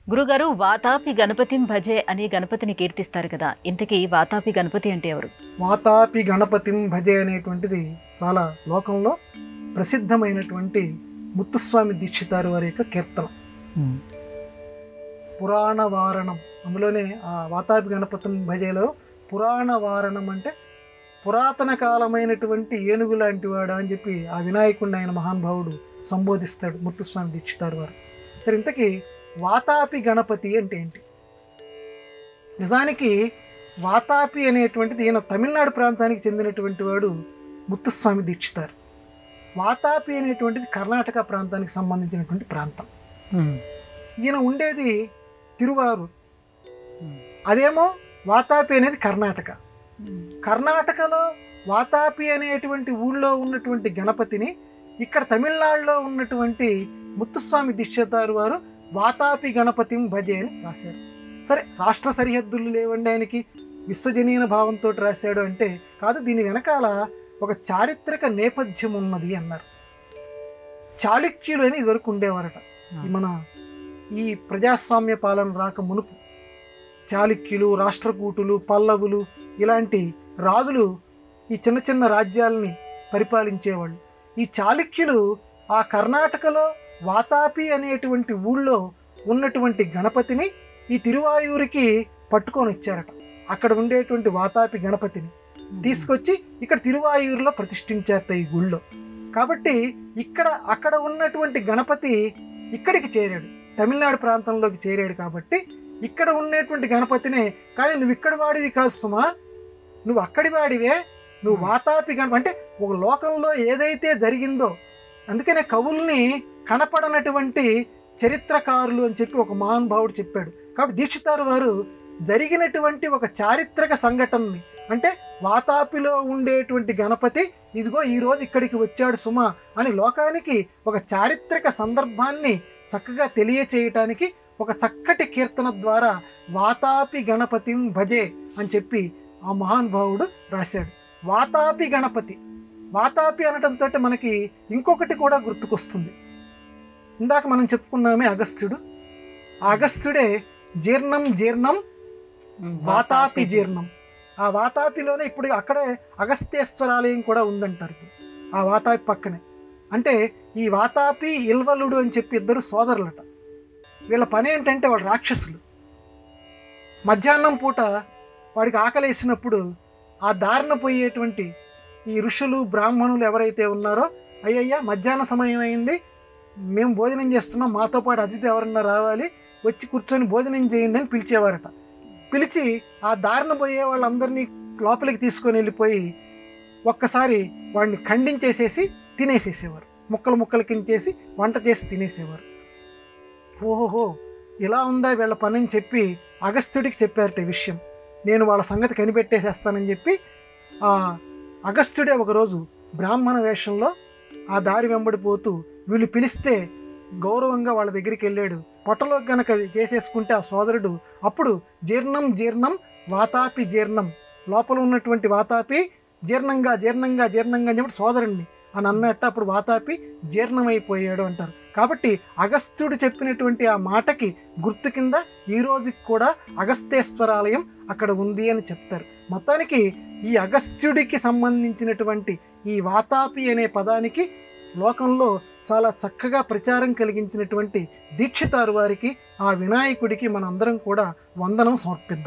గురుగారు వాతాపి గణపతిం భజే అని గణపతిని కీర్తిస్తారు కదా. ఇంతకీ వాతాపి గణపతి అంటే ఎవరు? వాతాపి గణపతిం భజే అనేటువంటిది చాలా లోకంలో ప్రసిద్ధమైనటువంటి ముత్తుస్వామి దీక్షితారు వారి యొక్క కీర్తన. పురాణ వారణం, అందులోనే ఆ వాతాపి గణపతిం భజేలో పురాణ వారణం అంటే పురాతన కాలమైనటువంటి ఏనుగు లాంటి వాడు అని చెప్పి ఆ వినాయకుడిని ఆయన మహానుభావుడు సంబోధిస్తాడు ముత్తుస్వామి దీక్షితారు వారు. సరే, ఇంతకీ వాతాపి గణపతి అంటే ఏంటి? నిజానికి వాతాపి అనేటువంటిది ఈయన తమిళనాడు ప్రాంతానికి చెందినటువంటి వాడు ముత్తుస్వామి దీక్షితారు. వాతాపి అనేటువంటిది కర్ణాటక ప్రాంతానికి సంబంధించినటువంటి ప్రాంతం. ఈయన ఉండేది తిరువారూర్, అదేమో వాతాపి అనేది కర్ణాటక. కర్ణాటకలో వాతాపి అనేటువంటి ఊళ్ళో ఉన్నటువంటి గణపతిని ఇక్కడ తమిళనాడులో ఉన్నటువంటి ముత్తుస్వామి దీక్షితారు వారు వాతాపి గణపతిం భజే అని రాశారు. సరే, రాష్ట్ర సరిహద్దులు లేవండి ఆయనకి, విశ్వజనీన భావంతో రాశాడు అంటే కాదు, దీని వెనకాల ఒక చారిత్రక నేపథ్యం ఉన్నది అన్నారు. చాళుక్యులు అని ఇదివరకు ఉండేవారట. మన ఈ ప్రజాస్వామ్య పాలన రాక మునుపు చాళుక్యులు, రాష్ట్రకూటులు, పల్లవులు ఇలాంటి రాజులు ఈ చిన్న చిన్న రాజ్యాలని పరిపాలించేవాళ్ళు. ఈ చాళుక్యులు ఆ కర్ణాటకలో వాతాపి అనేటువంటి ఊళ్ళో ఉన్నటువంటి గణపతిని ఈ తిరువాయూరికి పట్టుకొని వచ్చారట. అక్కడ ఉండేటువంటి వాతాపి గణపతిని తీసుకొచ్చి ఇక్కడ తిరువాయూరులో ప్రతిష్ఠించారట ఈ గుళ్ళో. కాబట్టి అక్కడ ఉన్నటువంటి గణపతి ఇక్కడికి చేరాడు, తమిళనాడు ప్రాంతంలోకి చేరాడు. కాబట్టి ఇక్కడ ఉన్నటువంటి గణపతినే, కానీ నువ్వు ఇక్కడ వాడివి కాదు సుమా, నువ్వు అక్కడి వాడివే, నువ్వు వాతాపి గణపతి అంటే ఒక లోకంలో ఏదైతే జరిగిందో, అందుకనే కవుల్ని కనపడనటువంటి చరిత్రకారులు అని చెప్పి ఒక మహానుభావుడు చెప్పాడు. కాబట్టి దీక్షితారు వారు జరిగినటువంటి ఒక చారిత్రక సంఘటనని, అంటే వాతాపిలో ఉండేటువంటి గణపతి ఇదిగో ఈరోజు ఇక్కడికి వచ్చాడు సుమా అని లోకానికి ఒక చారిత్రక సందర్భాన్ని చక్కగా తెలియచేయటానికి ఒక చక్కటి కీర్తన ద్వారా వాతాపి గణపతిం భజే అని చెప్పి ఆ మహానుభావుడు రాశాడు. వాతాపి గణపతి, వాతాపి అనటంతో మనకి ఇంకొకటి కూడా గుర్తుకొస్తుంది. ఇందాక మనం చెప్పుకున్నామే అగస్త్యుడు. ఆ అగస్త్యుడే జీర్ణం జీర్ణం వాతాపి జీర్ణం. ఆ వాతాపిలోనే ఇప్పుడు అక్కడే అగస్త్యేశ్వరాలయం కూడా ఉందంటారు ఆ వాతాపి పక్కనే. అంటే ఈ వాతాపి ఇల్వలుడు అని చెప్పి ఇద్దరు సోదరులట. వీళ్ళ పని ఏంటంటే వాళ్ళు రాక్షసులు. మధ్యాహ్నం పూట వాడికి ఆకలేసినప్పుడు ఆ దారిన పోయేటువంటి ఈ ఋషులు బ్రాహ్మణులు ఎవరైతే ఉన్నారో, అయ్యయ్యా మధ్యాహ్న సమయం అయింది, మేము భోజనం చేస్తున్నాం, మాతో పాటు అతిథి ఎవరన్నా రావాలి, వచ్చి కూర్చొని భోజనం చేయండి అని పిలిచేవారట. పిలిచి ఆ దారిన పోయే వాళ్ళందరినీ లోపలికి తీసుకొని వెళ్ళిపోయి ఒక్కసారి వాడిని ఖండించేసేసి తినేసేసేవారు. ముక్కలు ముక్కలు కించేసి వంట చేసి తినేసేవారు. ఓహోహో, ఇలా ఉందా వీళ్ళ పని అని చెప్పి అగస్త్యుడికి చెప్పారట ఈ విషయం. నేను వాళ్ళ సంగతి కనిపెట్టేసేస్తానని చెప్పి ఆ అగస్త్యుడే ఒకరోజు బ్రాహ్మణ వేషంలో ఆ దారి వెంబడిపోతూ వీళ్ళు పిలిస్తే గౌరవంగా వాళ్ళ దగ్గరికి వెళ్ళాడు. పొట్టలో గనక చేసేసుకుంటే ఆ సోదరుడు అప్పుడు జీర్ణం జీర్ణం వాతాపి జీర్ణం, లోపల ఉన్నటువంటి వాతాపి జీర్ణంగా జీర్ణంగా జీర్ణంగా అని చెప్పి సోదరుడిని అని అన్నట్టు అప్పుడు వాతాపి జీర్ణమైపోయాడు అంటారు. కాబట్టి అగస్త్యుడు చెప్పినటువంటి ఆ మాటకి గుర్తు కింద ఈ రోజుకి కూడా అగస్త్యేశ్వరాలయం అక్కడ ఉంది అని చెప్తారు. మొత్తానికి ఈ అగస్త్యుడికి సంబంధించినటువంటి ఈ వాతాపి అనే పదానికి లోకంలో చాలా చక్కగా ప్రచారం కలిగించినటువంటి దీక్షితారు వారికి, ఆ వినాయకుడికి మనందరం కూడా వందనం సమర్పిద్దాం.